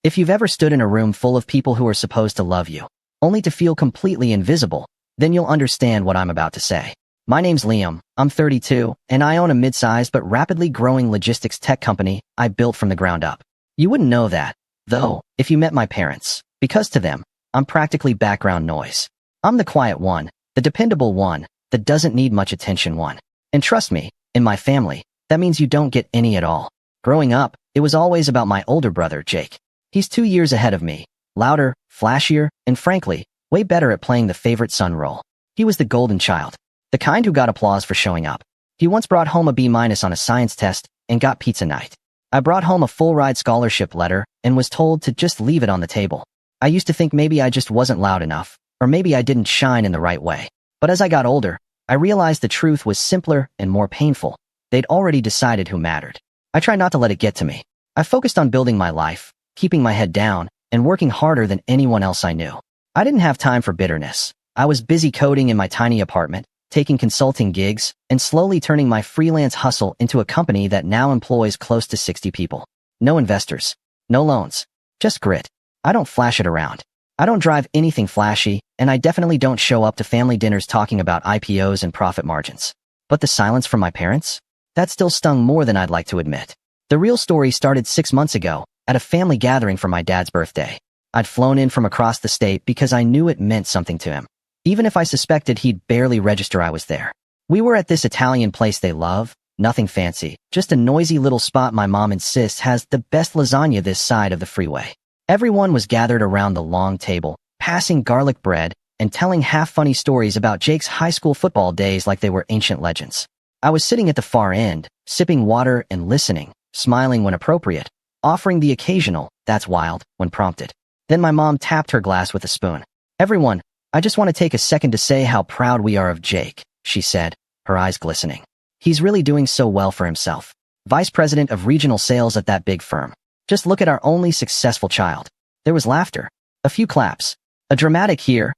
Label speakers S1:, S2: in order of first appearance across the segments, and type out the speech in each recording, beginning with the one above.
S1: If you've ever stood in a room full of people who are supposed to love you, only to feel completely invisible, then you'll understand what I'm about to say. My name's Liam, I'm 32, and I own a mid-sized but rapidly growing logistics tech company I built from the ground up. You wouldn't know that, though, if you met my parents, because to them, I'm practically background noise. I'm the quiet one, the dependable one, that doesn't need much attention one. And trust me, in my family, that means you don't get any at all. Growing up, it was always about my older brother, Jake. He's 2 years ahead of me, louder, flashier, and frankly, way better at playing the favorite son role. He was the golden child, the kind who got applause for showing up. He once brought home a B- on a science test and got pizza night. I brought home a full-ride scholarship letter and was told to just leave it on the table. I used to think maybe I just wasn't loud enough, or maybe I didn't shine in the right way. But as I got older, I realized the truth was simpler and more painful. They'd already decided who mattered. I tried not to let it get to me. I focused on building my life, keeping my head down, and working harder than anyone else I knew. I didn't have time for bitterness. I was busy coding in my tiny apartment, taking consulting gigs, and slowly turning my freelance hustle into a company that now employs close to 60 people. No investors, no loans, just grit. I don't flash it around. I don't drive anything flashy, and I definitely don't show up to family dinners talking about IPOs and profit margins. But the silence from my parents? That still stung more than I'd like to admit. The real story started 6 months ago, at a family gathering for my dad's birthday. I'd flown in from across the state because I knew it meant something to him, even if I suspected he'd barely register I was there. We were at this Italian place they love, nothing fancy, just a noisy little spot my mom insists has the best lasagna this side of the freeway. Everyone was gathered around the long table, passing garlic bread and telling half-funny stories about Jake's high school football days like they were ancient legends. I was sitting at the far end, sipping water and listening, smiling when appropriate, offering the occasional, "That's wild," when prompted. Then my mom tapped her glass with a spoon. "Everyone, I just want to take a second to say how proud we are of Jake," she said, her eyes glistening. "He's really doing so well for himself. Vice president of regional sales at that big firm. Just look at our only successful child." There was laughter, a few claps, a dramatic here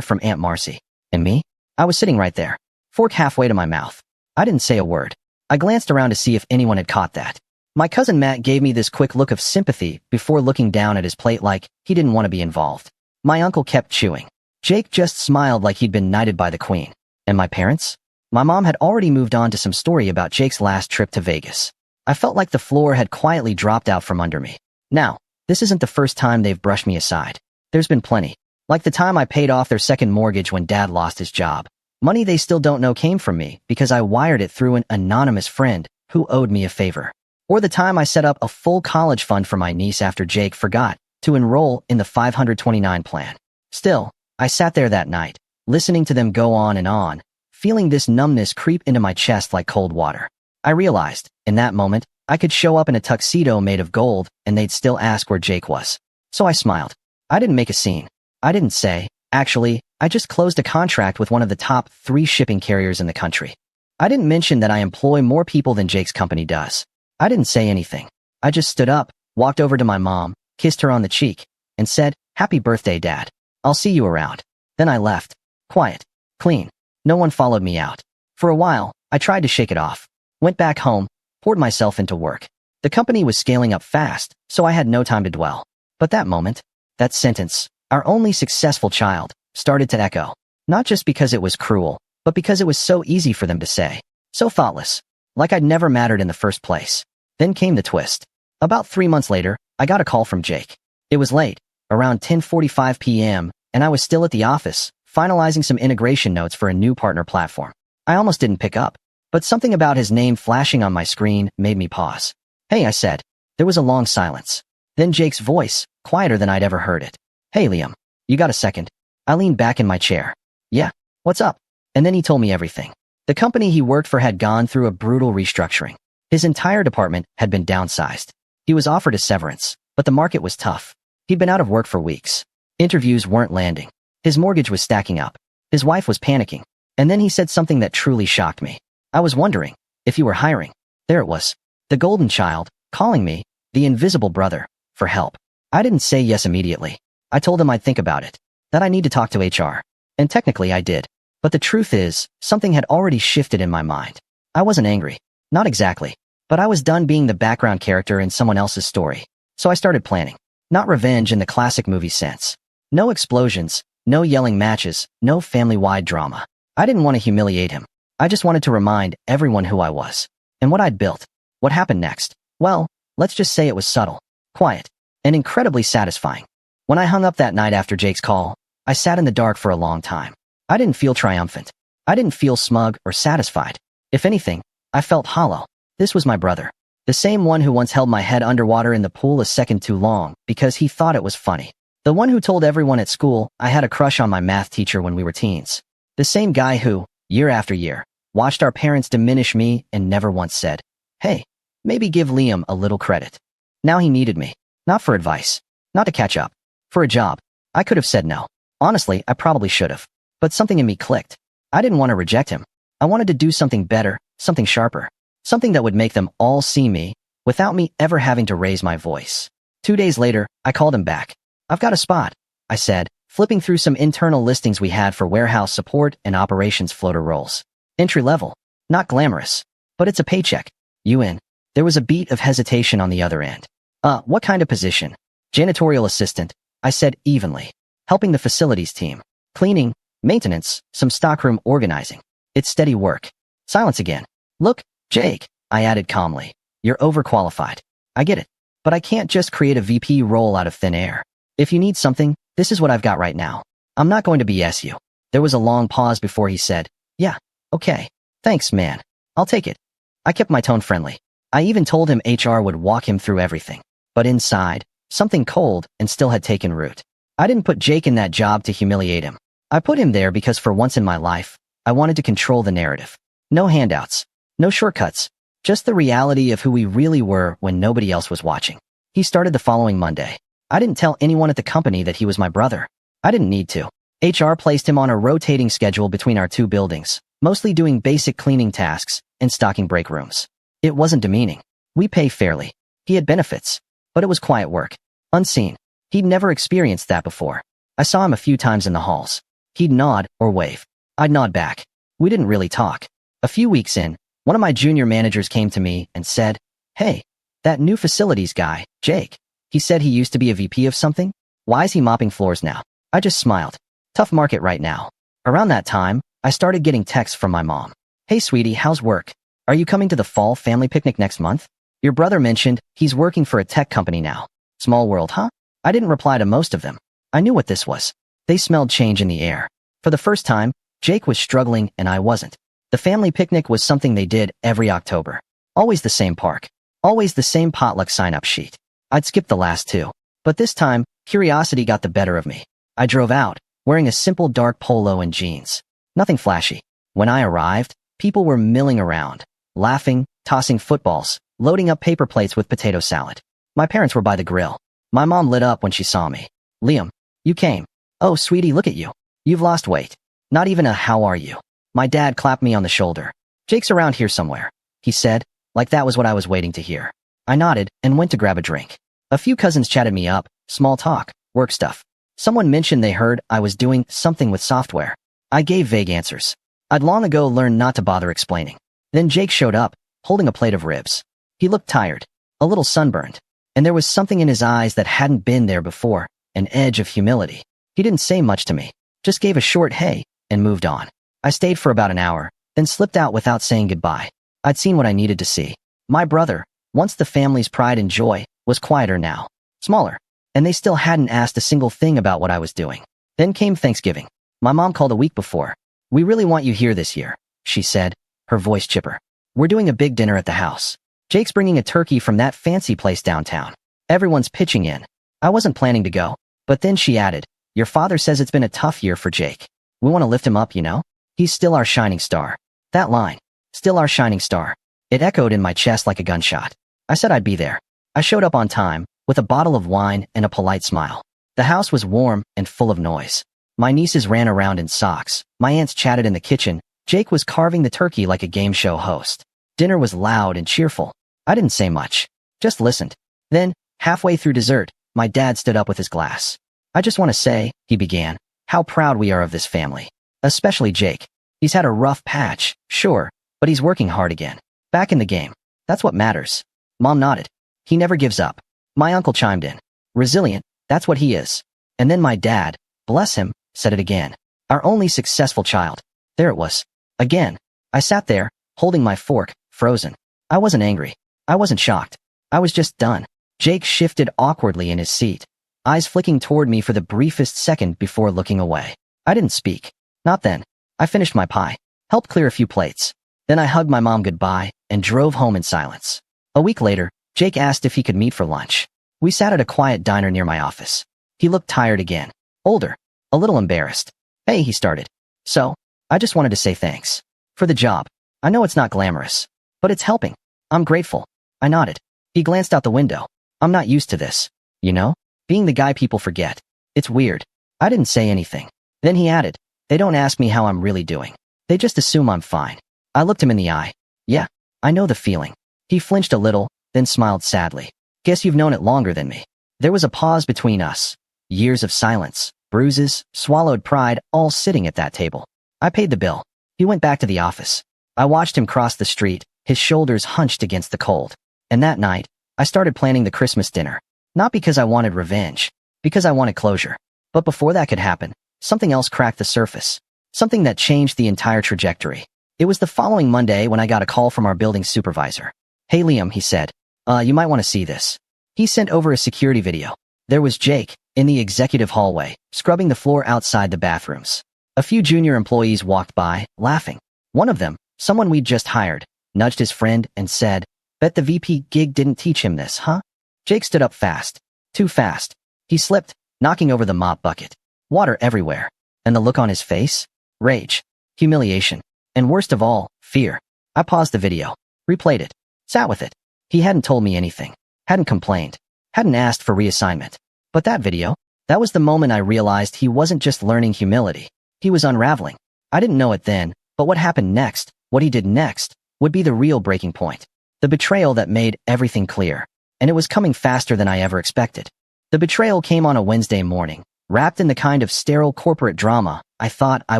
S1: from Aunt Marcy. And me? I was sitting right there, fork halfway to my mouth. I didn't say a word. I glanced around to see if anyone had caught that. My cousin Matt gave me this quick look of sympathy before looking down at his plate like he didn't want to be involved. My uncle kept chewing. Jake just smiled like he'd been knighted by the queen. And my parents? My mom had already moved on to some story about Jake's last trip to Vegas. I felt like the floor had quietly dropped out from under me. Now, this isn't the first time they've brushed me aside. There's been plenty. Like the time I paid off their second mortgage when Dad lost his job. Money they still don't know came from me because I wired it through an anonymous friend who owed me a favor. Or the time I set up a full college fund for my niece after Jake forgot to enroll in the 529 plan. Still, I sat there that night, listening to them go on, feeling this numbness creep into my chest like cold water. I realized, in that moment, I could show up in a tuxedo made of gold and they'd still ask where Jake was. So I smiled. I didn't make a scene. I didn't say, "Actually, I just closed a contract with one of the top 3 shipping carriers in the country." I didn't mention that I employ more people than Jake's company does. I didn't say anything. I just stood up, walked over to my mom, kissed her on the cheek, and said, "Happy birthday, Dad. I'll see you around." Then I left. Quiet. Clean. No one followed me out. For a while, I tried to shake it off. Went back home, poured myself into work. The company was scaling up fast, so I had no time to dwell. But that moment, that sentence, "our only successful child," started to echo. Not just because it was cruel, but because it was so easy for them to say. So thoughtless. Like I'd never mattered in the first place. Then came the twist. About 3 months later, I got a call from Jake. It was late, around 10:45 p.m., and I was still at the office, finalizing some integration notes for a new partner platform. I almost didn't pick up, but something about his name flashing on my screen made me pause. "Hey," I said. There was a long silence. Then Jake's voice, quieter than I'd ever heard it. "Hey, Liam. You got a second?" I leaned back in my chair. "Yeah. What's up?" And then he told me everything. The company he worked for had gone through a brutal restructuring. His entire department had been downsized. He was offered a severance, but the market was tough. He'd been out of work for weeks. Interviews weren't landing. His mortgage was stacking up. His wife was panicking. And then he said something that truly shocked me. "I was wondering if you were hiring." There it was. The golden child, calling me, the invisible brother, for help. I didn't say yes immediately. I told him I'd think about it, that I need to talk to HR. And technically I did. But the truth is, something had already shifted in my mind. I wasn't angry. Not exactly. But I was done being the background character in someone else's story. So I started planning. Not revenge in the classic movie sense. No explosions, no yelling matches, no family-wide drama. I didn't want to humiliate him. I just wanted to remind everyone who I was and what I'd built. What happened next? Well, let's just say it was subtle, quiet, and incredibly satisfying. When I hung up that night after Jake's call, I sat in the dark for a long time. I didn't feel triumphant. I didn't feel smug or satisfied. If anything, I felt hollow. This was my brother. The same one who once held my head underwater in the pool a second too long because he thought it was funny. The one who told everyone at school I had a crush on my math teacher when we were teens. The same guy who, year after year, watched our parents diminish me and never once said, "Hey, maybe give Liam a little credit." Now he needed me. Not for advice. Not to catch up. For a job. I could have said no. Honestly, I probably should have. But something in me clicked. I didn't want to reject him. I wanted to do something better, something sharper. Something that would make them all see me, without me ever having to raise my voice. 2 days later, I called him back. "I've got a spot," I said, flipping through some internal listings we had for warehouse support and operations floater roles. Entry level. Not glamorous. But it's a paycheck. You in? There was a beat of hesitation on the other end. What kind of position?" "Janitorial assistant," I said evenly. "Helping the facilities team. Cleaning, maintenance, some stockroom organizing. It's steady work." Silence again. "Look, Jake," I added calmly. "You're overqualified. I get it. But I can't just create a VP role out of thin air. If you need something, this is what I've got right now. I'm not going to BS you." There was a long pause before he said, "Yeah, okay. Thanks, man. I'll take it." I kept my tone friendly. I even told him HR would walk him through everything. But inside, something cold and still had taken root. I didn't put Jake in that job to humiliate him. I put him there because for once in my life, I wanted to control the narrative. No handouts. No shortcuts. Just the reality of who we really were when nobody else was watching. He started the following Monday. I didn't tell anyone at the company that he was my brother. I didn't need to. HR placed him on a rotating schedule between our two buildings, mostly doing basic cleaning tasks and stocking break rooms. It wasn't demeaning. We pay fairly. He had benefits. But it was quiet work. Unseen. He'd never experienced that before. I saw him a few times in the halls. He'd nod or wave. I'd nod back. We didn't really talk. A few weeks in, one of my junior managers came to me and said, "Hey, that new facilities guy, Jake. He said he used to be a VP of something? Why is he mopping floors now?" I just smiled. Tough market right now. Around that time, I started getting texts from my mom. "Hey sweetie, how's work? Are you coming to the fall family picnic next month? Your brother mentioned he's working for a tech company now. Small world, huh?" I didn't reply to most of them. I knew what this was. They smelled change in the air. For the first time, Jake was struggling and I wasn't. The family picnic was something they did every October. Always the same park. Always the same potluck sign-up sheet. I'd skipped the last two. But this time, curiosity got the better of me. I drove out, wearing a simple dark polo and jeans. Nothing flashy. When I arrived, people were milling around, laughing, tossing footballs, loading up paper plates with potato salad. My parents were by the grill. My mom lit up when she saw me. "Liam, you came. Oh, sweetie, look at you. You've lost weight." Not even a "how are you." My dad clapped me on the shoulder. "Jake's around here somewhere," he said, like that was what I was waiting to hear. I nodded and went to grab a drink. A few cousins chatted me up, small talk, work stuff. Someone mentioned they heard I was doing something with software. I gave vague answers. I'd long ago learned not to bother explaining. Then Jake showed up, holding a plate of ribs. He looked tired, a little sunburned, and there was something in his eyes that hadn't been there before, an edge of humility. He didn't say much to me, just gave a short "hey" and moved on. I stayed for about an hour, then slipped out without saying goodbye. I'd seen what I needed to see. My brother, once the family's pride and joy, was quieter now, smaller, and they still hadn't asked a single thing about what I was doing. Then came Thanksgiving. My mom called a week before. "We really want you here this year," she said, her voice chipper. "We're doing a big dinner at the house. Jake's bringing a turkey from that fancy place downtown. Everyone's pitching in." I wasn't planning to go, but then she added, "Your father says it's been a tough year for Jake. We want to lift him up, you know? He's still our shining star." That line, "still our shining star," it echoed in my chest like a gunshot. I said I'd be there. I showed up on time, with a bottle of wine and a polite smile. The house was warm and full of noise. My nieces ran around in socks. My aunts chatted in the kitchen. Jake was carving the turkey like a game show host. Dinner was loud and cheerful. I didn't say much, just listened. Then, halfway through dessert, my dad stood up with his glass. "I just want to say," he began, "how proud we are of this family. Especially Jake. He's had a rough patch, sure, but he's working hard again. Back in the game. That's what matters." Mom nodded. "He never gives up." My uncle chimed in. Resilient, that's what he is. And then my dad, bless him, said it again. Our only successful child. There it was. Again. I sat there, holding my fork, frozen. I wasn't angry. I wasn't shocked. I was just done. Jake shifted awkwardly in his seat, eyes flicking toward me for the briefest second before looking away. I didn't speak. Not then. I finished my pie, helped clear a few plates. Then I hugged my mom goodbye and drove home in silence. A week later, Jake asked if he could meet for lunch. We sat at a quiet diner near my office. He looked tired again. Older. A little embarrassed. Hey, he started. So, I just wanted to say thanks. For the job. I know it's not glamorous. But it's helping. I'm grateful. I nodded. He glanced out the window. I'm not used to this. You know? Being the guy people forget. It's weird. I didn't say anything. Then he added, they don't ask me how I'm really doing. They just assume I'm fine. I looked him in the eye. Yeah, I know the feeling. He flinched a little, then smiled sadly. Guess you've known it longer than me. There was a pause between us. Years of silence, bruises, swallowed pride, all sitting at that table. I paid the bill. He went back to the office. I watched him cross the street, his shoulders hunched against the cold. And that night, I started planning the Christmas dinner. Not because I wanted revenge, because I wanted closure. But before that could happen, something else cracked the surface. Something that changed the entire trajectory. It was the following Monday when I got a call from our building supervisor. Hey Liam, he said. You might want to see this. He sent over a security video. There was Jake, in the executive hallway, scrubbing the floor outside the bathrooms. A few junior employees walked by, laughing. One of them, someone we'd just hired, nudged his friend and said, bet the VP gig didn't teach him this, huh? Jake stood up fast. Too fast. He slipped, knocking over the mop bucket. Water everywhere. And the look on his face? Rage. Humiliation. And worst of all, fear. I paused the video. Replayed it. Sat with it. He hadn't told me anything. Hadn't complained. Hadn't asked for reassignment. But that video, that was the moment I realized he wasn't just learning humility. He was unraveling. I didn't know it then, but what happened next, what he did next, would be the real breaking point. The betrayal that made everything clear. And it was coming faster than I ever expected. The betrayal came on a Wednesday morning, wrapped in the kind of sterile corporate drama I thought I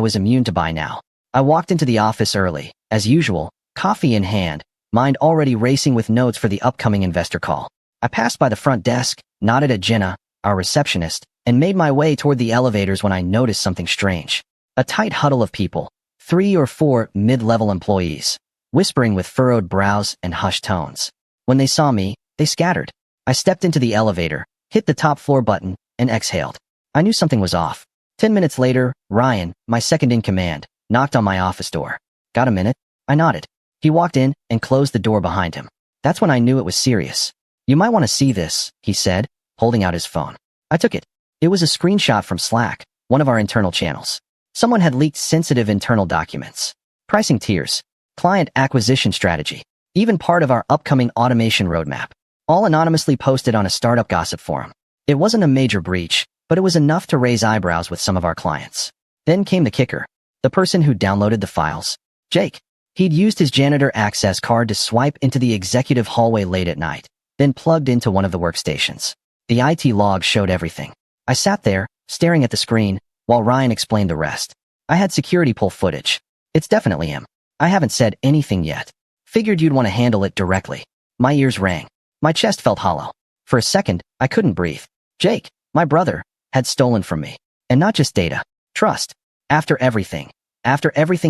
S1: was immune to by now. I walked into the office early, as usual, coffee in hand, mind already racing with notes for the upcoming investor call. I passed by the front desk, nodded at Jenna, our receptionist, and made my way toward the elevators when I noticed something strange. A tight huddle of people, 3 or 4 mid-level employees, whispering with furrowed brows and hushed tones. When they saw me, they scattered. I stepped into the elevator, hit the top floor button, and exhaled. I knew something was off. 10 minutes later, Ryan, my second in command, knocked on my office door. Got a minute? I nodded. He walked in and closed the door behind him. That's when I knew it was serious. You might want to see this, he said, holding out his phone. I took it. It was a screenshot from Slack, one of our internal channels. Someone had leaked sensitive internal documents. Pricing tiers, client acquisition strategy, even part of our upcoming automation roadmap. All anonymously posted on a startup gossip forum. It wasn't a major breach, but it was enough to raise eyebrows with some of our clients. Then came the kicker. The person who downloaded the files. Jake. He'd used his janitor access card to swipe into the executive hallway late at night, then plugged into one of the workstations. The IT log showed everything. I sat there, staring at the screen, while Ryan explained the rest. I had security pull footage. It's definitely him. I haven't said anything yet. Figured you'd want to handle it directly. My ears rang. My chest felt hollow. For a second, I couldn't breathe. Jake, my brother, had stolen from me. And not just data. Trust. After everything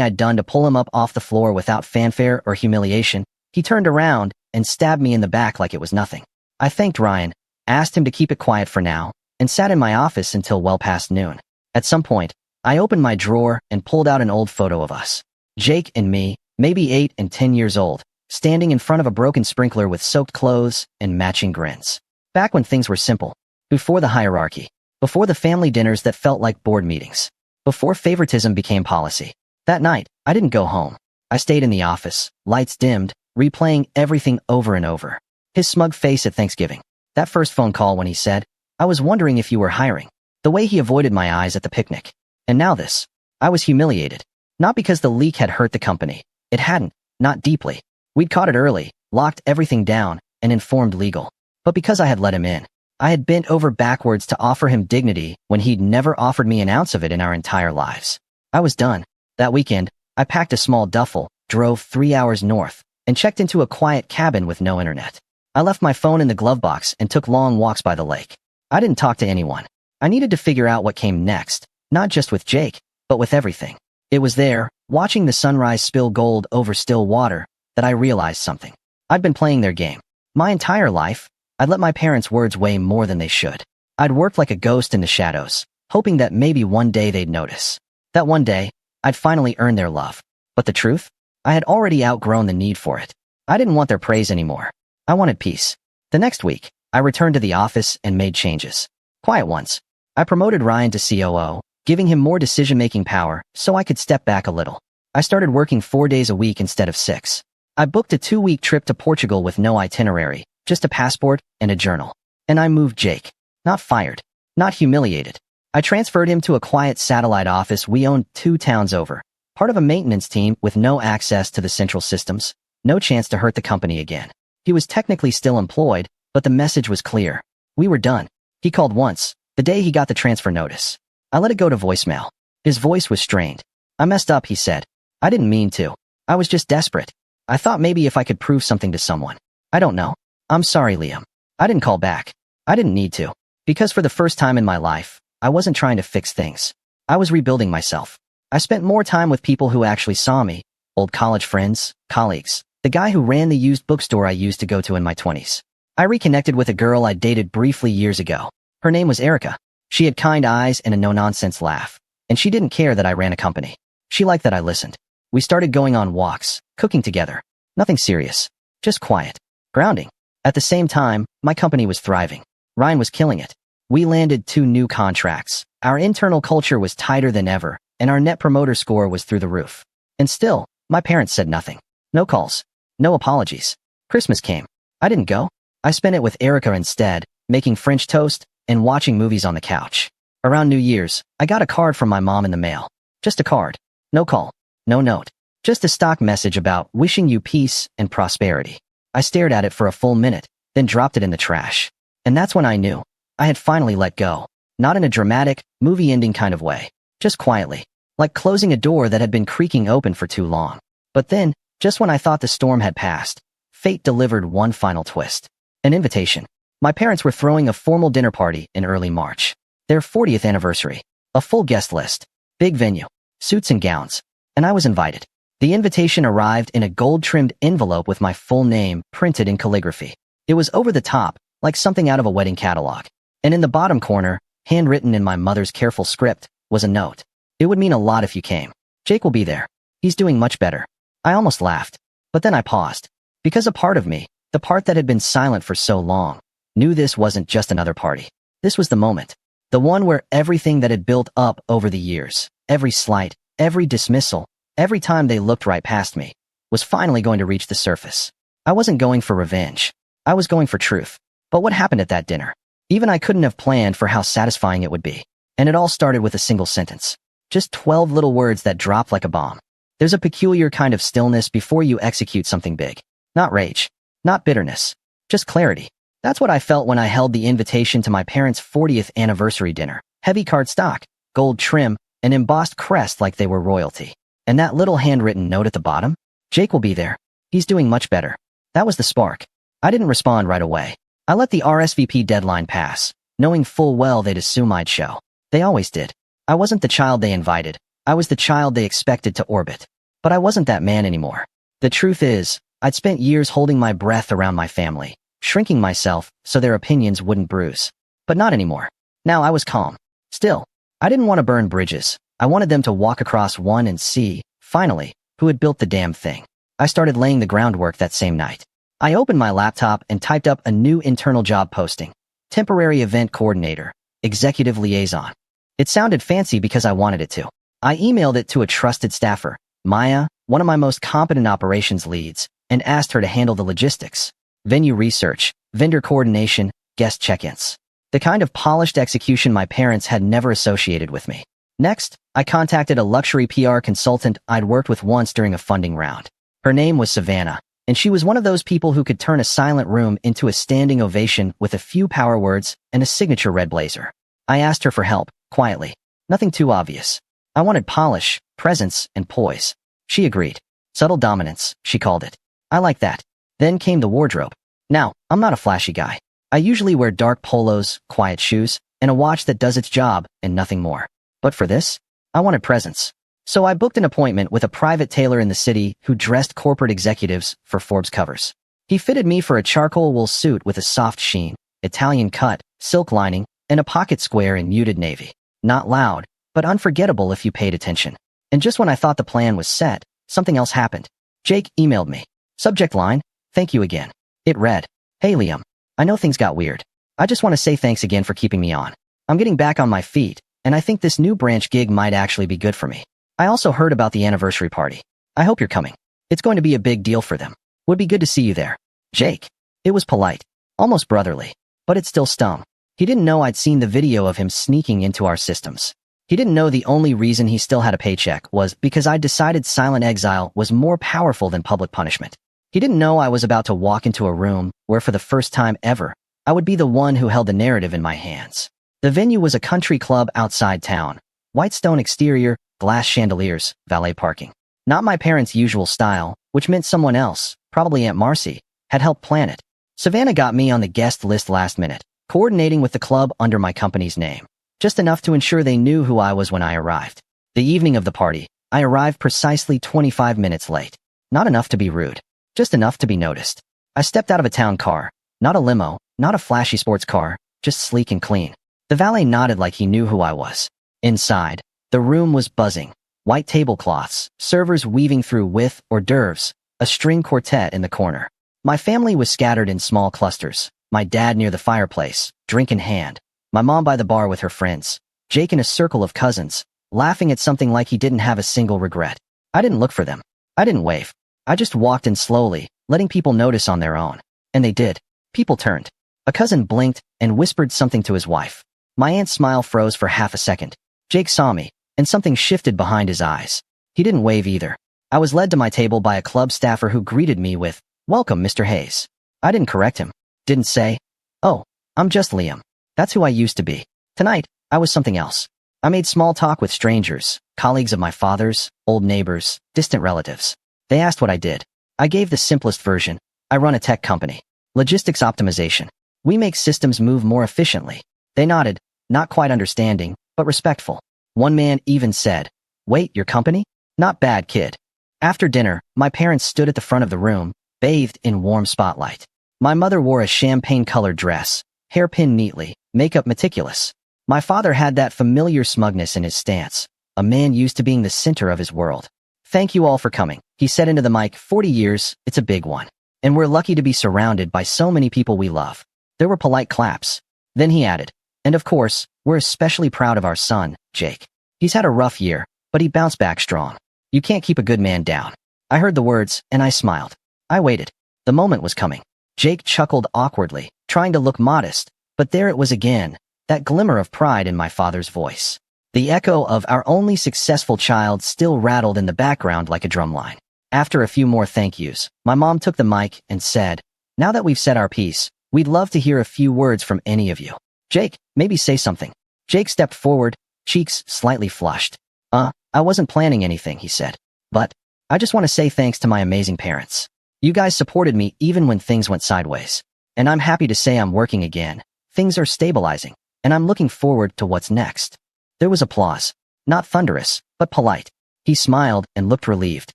S1: I'd done to pull him up off the floor without fanfare or humiliation, he turned around and stabbed me in the back like it was nothing. I thanked Ryan, asked him to keep it quiet for now, and sat in my office until well past noon. At some point, I opened my drawer and pulled out an old photo of us. Jake and me, maybe 8 and 10 years old, standing in front of a broken sprinkler with soaked clothes and matching grins. Back when things were simple. Before the hierarchy. Before the family dinners that felt like board meetings. Before favoritism became policy. That night, I didn't go home. I stayed in the office, lights dimmed, replaying everything over and over. His smug face at Thanksgiving. That first phone call when he said, I was wondering if you were hiring. The way he avoided my eyes at the picnic. And now this. I was humiliated. Not because the leak had hurt the company. It hadn't, not deeply. We'd caught it early, locked everything down, and informed legal. But because I had let him in. I had bent over backwards to offer him dignity when he'd never offered me an ounce of it in our entire lives. I was done. That weekend, I packed a small duffel, drove 3 hours north, and checked into a quiet cabin with no internet. I left my phone in the glove box and took long walks by the lake. I didn't talk to anyone. I needed to figure out what came next, not just with Jake, but with everything. It was there, watching the sunrise spill gold over still water, that I realized something. I'd been playing their game. My entire life, I'd let my parents' words weigh more than they should. I'd worked like a ghost in the shadows, hoping that maybe one day they'd notice. That one day, I'd finally earn their love. But the truth? I had already outgrown the need for it. I didn't want their praise anymore. I wanted peace. The next week, I returned to the office and made changes. Quiet ones. I promoted Ryan to COO, giving him more decision-making power so I could step back a little. I started working 4 days a week instead of 6. I booked a 2-week trip to Portugal with no itinerary, just a passport and a journal. And I moved Jake. Not fired. Not humiliated. I transferred him to a quiet satellite office we owned 2 towns over. Part of a maintenance team with no access to the central systems. No chance to hurt the company again. He was technically still employed, but the message was clear. We were done. He called once, the day he got the transfer notice. I let it go to voicemail. His voice was strained. I messed up, he said. I didn't mean to. I was just desperate. I thought maybe if I could prove something to someone. I don't know. I'm sorry, Liam. I didn't call back. I didn't need to. Because for the first time in my life, I wasn't trying to fix things. I was rebuilding myself. I spent more time with people who actually saw me. Old college friends, colleagues, the guy who ran the used bookstore I used to go to in my 20s. I reconnected with a girl I dated briefly years ago. Her name was Erica. She had kind eyes and a no-nonsense laugh. And she didn't care that I ran a company. She liked that I listened. We started going on walks, cooking together. Nothing serious. Just quiet. Grounding. At the same time, my company was thriving. Ryan was killing it. We landed 2 new contracts. Our internal culture was tighter than ever, and our net promoter score was through the roof. And still, my parents said nothing. No calls. No apologies. Christmas came. I didn't go. I spent it with Erica instead, making French toast and watching movies on the couch. Around New Year's, I got a card from my mom in the mail. Just a card. No call. No note. Just a stock message about wishing you peace and prosperity. I stared at it for a full minute, then dropped it in the trash. And that's when I knew. I had finally let go. Not in a dramatic, movie-ending kind of way. Just quietly. Like closing a door that had been creaking open for too long. But then, just when I thought the storm had passed, fate delivered one final twist. An invitation. My parents were throwing a formal dinner party in early March. Their 40th anniversary. A full guest list. Big venue. Suits and gowns. And I was invited. The invitation arrived in a gold-trimmed envelope with my full name printed in calligraphy. It was over the top, like something out of a wedding catalog. And in the bottom corner, handwritten in my mother's careful script, was a note. It would mean a lot if you came. Jake will be there. He's doing much better. I almost laughed. But then I paused. Because a part of me, the part that had been silent for so long, knew this wasn't just another party. This was the moment. The one where everything that had built up over the years, every slight, every dismissal, every time they looked right past me, was finally going to reach the surface. I wasn't going for revenge. I was going for truth. But what happened at that dinner? Even I couldn't have planned for how satisfying it would be. And it all started with a single sentence. Just 12 little words that dropped like a bomb. There's a peculiar kind of stillness before you execute something big. Not rage. Not bitterness. Just clarity. That's what I felt when I held the invitation to my parents' 40th anniversary dinner. Heavy cardstock, gold trim, an embossed crest like they were royalty. And that little handwritten note at the bottom? Jake will be there. He's doing much better. That was the spark. I didn't respond right away. I let the RSVP deadline pass, knowing full well they'd assume I'd show. They always did. I wasn't the child they invited. I was the child they expected to orbit. But I wasn't that man anymore. The truth is, I'd spent years holding my breath around my family, shrinking myself so their opinions wouldn't bruise. But not anymore. Now I was calm. Still, I didn't want to burn bridges. I wanted them to walk across one and see, finally, who had built the damn thing. I started laying the groundwork that same night. I opened my laptop and typed up a new internal job posting. Temporary event coordinator, executive liaison. It sounded fancy because I wanted it to. I emailed it to a trusted staffer, Maya, one of my most competent operations leads, and asked her to handle the logistics. Venue research, vendor coordination, guest check-ins. The kind of polished execution my parents had never associated with me. Next, I contacted a luxury PR consultant I'd worked with once during a funding round. Her name was Savannah, and she was one of those people who could turn a silent room into a standing ovation with a few power words and a signature red blazer. I asked her for help, quietly. Nothing too obvious. I wanted polish, presence, and poise. She agreed. Subtle dominance, she called it. I like that. Then came the wardrobe. Now, I'm not a flashy guy. I usually wear dark polos, quiet shoes, and a watch that does its job and nothing more. But for this, I wanted presents. So I booked an appointment with a private tailor in the city who dressed corporate executives for Forbes covers. He fitted me for a charcoal wool suit with a soft sheen, Italian cut, silk lining, and a pocket square in muted navy. Not loud, but unforgettable if you paid attention. And just when I thought the plan was set, something else happened. Jake emailed me. Subject line, "Thank you again." It read, "Hey Liam, I know things got weird. I just want to say thanks again for keeping me on. I'm getting back on my feet, and I think this new branch gig might actually be good for me. I also heard about the anniversary party. I hope you're coming. It's going to be a big deal for them. Would be good to see you there. Jake." It was polite, almost brotherly, but it still stung. He didn't know I'd seen the video of him sneaking into our systems. He didn't know the only reason he still had a paycheck was because I'd decided silent exile was more powerful than public punishment. He didn't know I was about to walk into a room where for the first time ever, I would be the one who held the narrative in my hands. The venue was a country club outside town. White stone exterior, glass chandeliers, valet parking. Not my parents' usual style, which meant someone else, probably Aunt Marcy, had helped plan it. Savannah got me on the guest list last minute, coordinating with the club under my company's name. Just enough to ensure they knew who I was when I arrived. The evening of the party, I arrived precisely 25 minutes late. Not enough to be rude, just enough to be noticed. I stepped out of a town car, not a limo, not a flashy sports car, just sleek and clean. The valet nodded like he knew who I was. Inside, the room was buzzing. White tablecloths, servers weaving through with hors d'oeuvres, a string quartet in the corner. My family was scattered in small clusters. My dad near the fireplace, drink in hand. My mom by the bar with her friends. Jake in a circle of cousins, laughing at something like he didn't have a single regret. I didn't look for them. I didn't wave. I just walked in slowly, letting people notice on their own. And they did. People turned. A cousin blinked and whispered something to his wife. My aunt's smile froze for half a second. Jake saw me, and something shifted behind his eyes. He didn't wave either. I was led to my table by a club staffer who greeted me with, "Welcome, Mr. Hayes." I didn't correct him. Didn't say, "Oh, I'm just Liam." That's who I used to be. Tonight, I was something else. I made small talk with strangers, colleagues of my father's, old neighbors, distant relatives. They asked what I did. I gave the simplest version. I run a tech company. Logistics optimization. We make systems move more efficiently. They nodded, not quite understanding, but respectful. One man even said, "Wait, your company? Not bad, kid." After dinner, my parents stood at the front of the room, bathed in warm spotlight. My mother wore a champagne-colored dress, hair pinned neatly, makeup meticulous. My father had that familiar smugness in his stance, a man used to being the center of his world. "Thank you all for coming," he said into the mic. 40 years, it's a big one. And we're lucky to be surrounded by so many people we love. There were polite claps. Then he added, "And of course, we're especially proud of our son, Jake. He's had a rough year, but he bounced back strong. You can't keep a good man down." I heard the words, and I smiled. I waited. The moment was coming. Jake chuckled awkwardly, trying to look modest, but there it was again, that glimmer of pride in my father's voice. The echo of our only successful child still rattled in the background like a drumline. After a few more thank yous, my mom took the mic and said, "Now that we've said our piece, we'd love to hear a few words from any of you. Jake, maybe say something." Jake stepped forward, cheeks slightly flushed. I wasn't planning anything," he said. "But I just want to say thanks to my amazing parents. You guys supported me even when things went sideways. And I'm happy to say I'm working again. Things are stabilizing, and I'm looking forward to what's next." There was applause. Not thunderous, but polite. He smiled and looked relieved.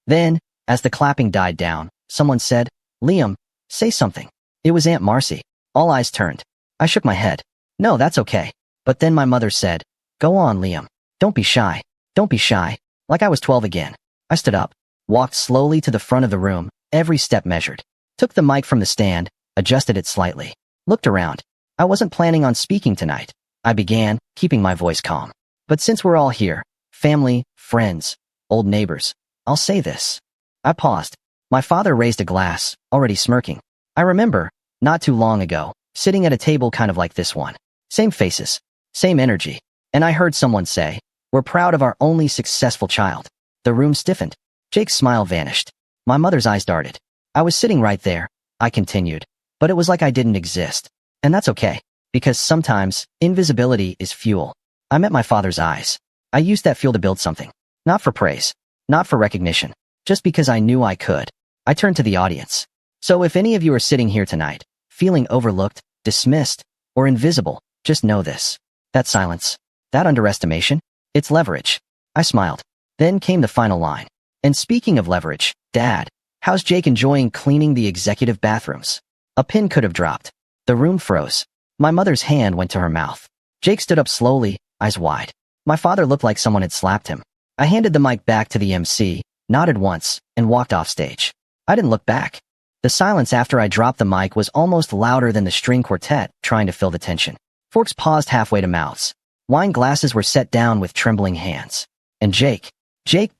S1: Then, as the clapping died down, someone said, "Liam, say something." It was Aunt Marcy. All eyes turned. I shook my head. "No, that's okay." But then my mother said, "Go on, Liam. Don't be shy. Don't be shy." Like I was 12 again. I stood up, walked slowly to the front of the room, every step measured. Took the mic from the stand, adjusted it slightly. Looked around. I wasn't planning on speaking tonight. I began, keeping my voice calm. But since we're all here, family, friends, old neighbors, I'll say this. I paused. My father raised a glass, already smirking. I remember, not too long ago, sitting at a table kind of like this one. Same faces, same energy. And I heard someone say, "We're proud of our only successful child." The room stiffened. Jake's smile vanished. My mother's eyes darted. I was sitting right there, I continued, but it was like I didn't exist. And that's okay, because sometimes, invisibility is fuel. I met my father's eyes. I used that fuel to build something. Not for praise. Not for recognition. Just because I knew I could. I turned to the audience. So if any of you are sitting here tonight, feeling overlooked, dismissed, or invisible. Just know this. That silence. That underestimation. It's leverage. I smiled. Then came the final line. And speaking of leverage, Dad, how's Jake enjoying cleaning the executive bathrooms? A pin could have dropped. The room froze. My mother's hand went to her mouth. Jake stood up slowly, eyes wide. My father looked like someone had slapped him. I handed the mic back to the MC, nodded once, and walked off stage. I didn't look back. The silence after I dropped the mic was almost louder than the string quartet trying to fill the tension. Forks paused halfway to mouths. Wine glasses were set down with trembling hands. And Jake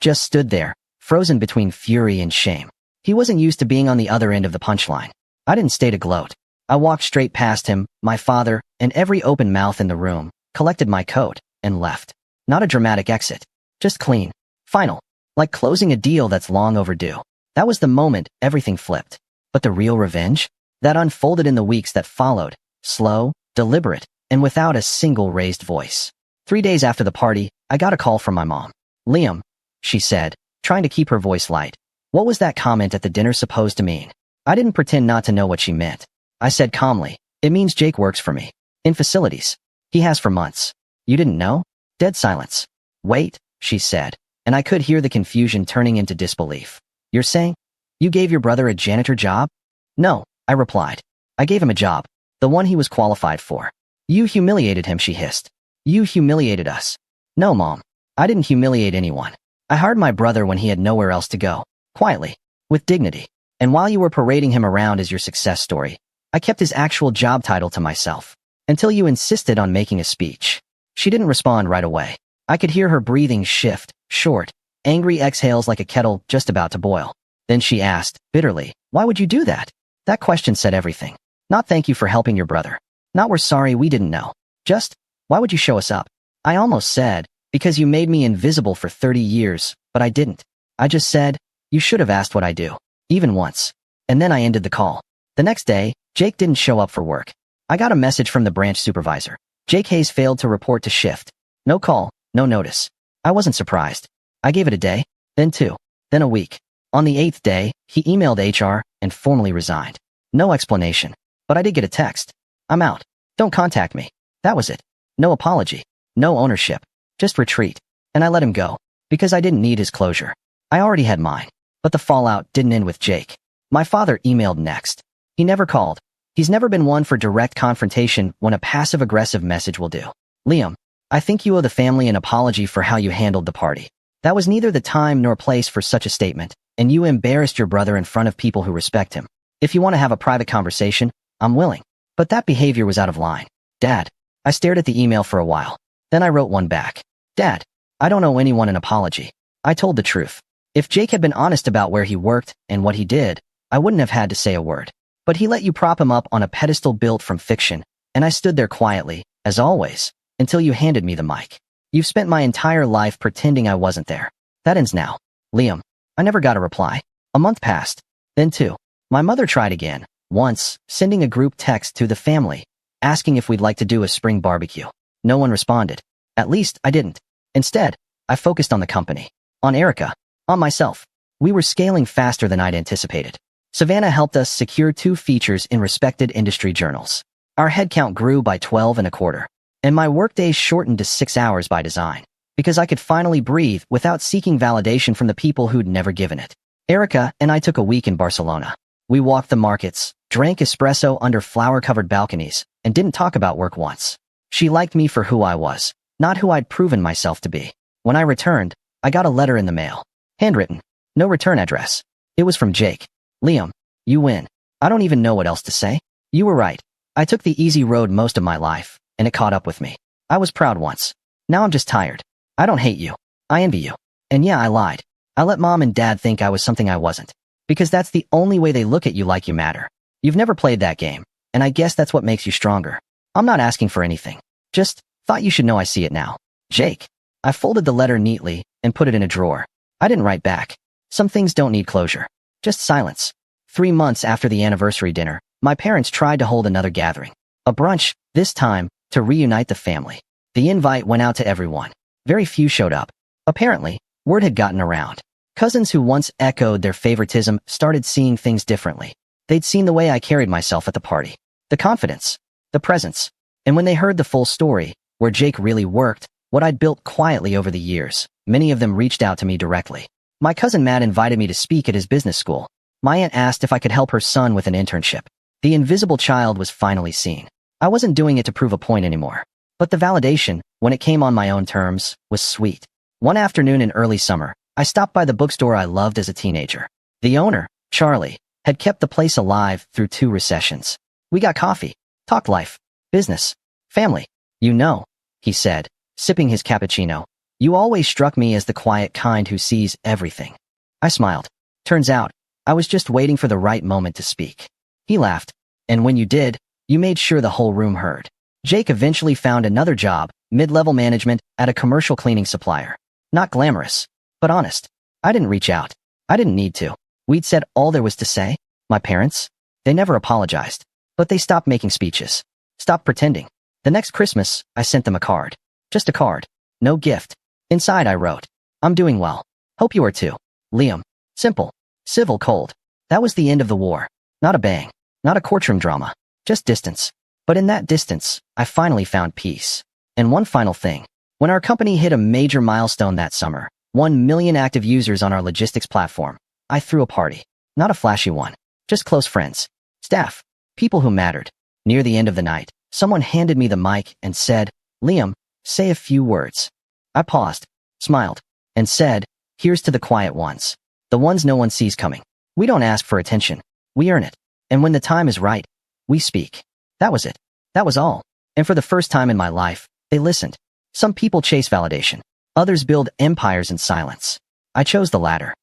S1: just stood there, frozen between fury and shame. He wasn't used to being on the other end of the punchline. I didn't stay to gloat. I walked straight past him, my father, and every open mouth in the room, collected my coat, and left. Not a dramatic exit. Just clean. Final. Like closing a deal that's long overdue. That was the moment everything flipped. But the real revenge? That unfolded in the weeks that followed. Slow, deliberate, and without a single raised voice. 3 days after the party, I got a call from my mom. Liam, she said, trying to keep her voice light. What was that comment at the dinner supposed to mean? I didn't pretend not to know what she meant. I said calmly, it means Jake works for me. In facilities. He has for months. You didn't know? Dead silence. Wait, she said, and I could hear the confusion turning into disbelief. You're saying? You gave your brother a janitor job? No, I replied. I gave him a job. The one he was qualified for. You humiliated him, she hissed. You humiliated us. No, Mom. I didn't humiliate anyone. I hired my brother when he had nowhere else to go. Quietly. With dignity. And while you were parading him around as your success story, I kept his actual job title to myself. Until you insisted on making a speech. She didn't respond right away. I could hear her breathing shift, short, angry exhales like a kettle just about to boil. Then she asked, bitterly, why would you do that? That question said everything. Not thank you for helping your brother. Not we're sorry we didn't know. Just, why would you show us up? I almost said, because you made me invisible for 30 years, but I didn't. I just said, you should have asked what I do. Even once. And then I ended the call. The next day, Jake didn't show up for work. I got a message from the branch supervisor. Jake Hayes failed to report to shift. No call, no notice. I wasn't surprised. I gave it a day, then 2, then a week. On the 8th day, he emailed HR and formally resigned. No explanation. But I did get a text. I'm out. Don't contact me. That was it. No apology. No ownership. Just retreat. And I let him go. Because I didn't need his closure. I already had mine. But the fallout didn't end with Jake. My father emailed next. He never called. He's never been one for direct confrontation when a passive-aggressive message will do. Liam, I think you owe the family an apology for how you handled the party. That was neither the time nor place for such a statement, and you embarrassed your brother in front of people who respect him. If you want to have a private conversation, I'm willing. But that behavior was out of line. Dad. I stared at the email for a while. Then I wrote one back. Dad, I don't owe anyone an apology. I told the truth. If Jake had been honest about where he worked and what he did, I wouldn't have had to say a word. But he let you prop him up on a pedestal built from fiction, and I stood there quietly, as always, until you handed me the mic. You've spent my entire life pretending I wasn't there. That ends now. Liam. I never got a reply. A month passed. Then 2. My mother tried again, once, sending a group text to the family, asking if we'd like to do a spring barbecue. No one responded. At least, I didn't. Instead, I focused on the company. On Erica. On myself. We were scaling faster than I'd anticipated. Savannah helped us secure 2 features in respected industry journals. Our headcount grew by 12 and a quarter. And my workdays shortened to 6 hours by design. Because I could finally breathe without seeking validation from the people who'd never given it. Erica and I took a week in Barcelona. We walked the markets, drank espresso under flower-covered balconies, and didn't talk about work once. She liked me for who I was, not who I'd proven myself to be. When I returned, I got a letter in the mail. Handwritten. No return address. It was from Jake. Liam, you win. I don't even know what else to say. You were right. I took the easy road most of my life, and it caught up with me. I was proud once. Now I'm just tired. I don't hate you. I envy you. And yeah, I lied. I let Mom and Dad think I was something I wasn't. Because that's the only way they look at you like you matter. You've never played that game, and I guess that's what makes you stronger. I'm not asking for anything. Just thought you should know I see it now. Jake. I folded the letter neatly and put it in a drawer. I didn't write back. Some things don't need closure. Just silence. 3 months after the anniversary dinner, my parents tried to hold another gathering. A brunch, this time, to reunite the family. The invite went out to everyone. Very few showed up. Apparently, word had gotten around. Cousins who once echoed their favoritism started seeing things differently. They'd seen the way I carried myself at the party. The confidence. the presents. And when they heard the full story, where Jake really worked, what I'd built quietly over the years, many of them reached out to me directly. My cousin Matt invited me to speak at his business school. My aunt asked if I could help her son with an internship. The invisible child was finally seen. I wasn't doing it to prove a point anymore. But the validation, when it came on my own terms, was sweet. One afternoon in early summer, I stopped by the bookstore I loved as a teenager. The owner, Charlie, had kept the place alive through 2 recessions. We got coffee, talked life, business, family. You know, he said, sipping his cappuccino, you always struck me as the quiet kind who sees everything. I smiled. Turns out, I was just waiting for the right moment to speak. He laughed. And when you did, you made sure the whole room heard. Jake eventually found another job, mid-level management, at a commercial cleaning supplier. Not glamorous, but honest. I didn't reach out. I didn't need to. We'd said all there was to say. My parents, they never apologized. But they stopped making speeches. Stopped pretending. The next Christmas, I sent them a card. Just a card. No gift. Inside I wrote, I'm doing well. Hope you are too. Liam. Simple. Civil, cold. That was the end of the war. Not a bang. Not a courtroom drama. Just distance. But in that distance, I finally found peace. And one final thing. When our company hit a major milestone that summer, 1 million active users on our logistics platform, I threw a party. Not a flashy one. Just close friends. Staff. People who mattered. Near the end of the night, someone handed me the mic and said, Liam, say a few words. I paused, smiled, and said, here's to the quiet ones. The ones no one sees coming. We don't ask for attention. We earn it. And when the time is right, we speak. That was it. That was all. And for the first time in my life, they listened. Some people chase validation. Others build empires in silence. I chose the latter.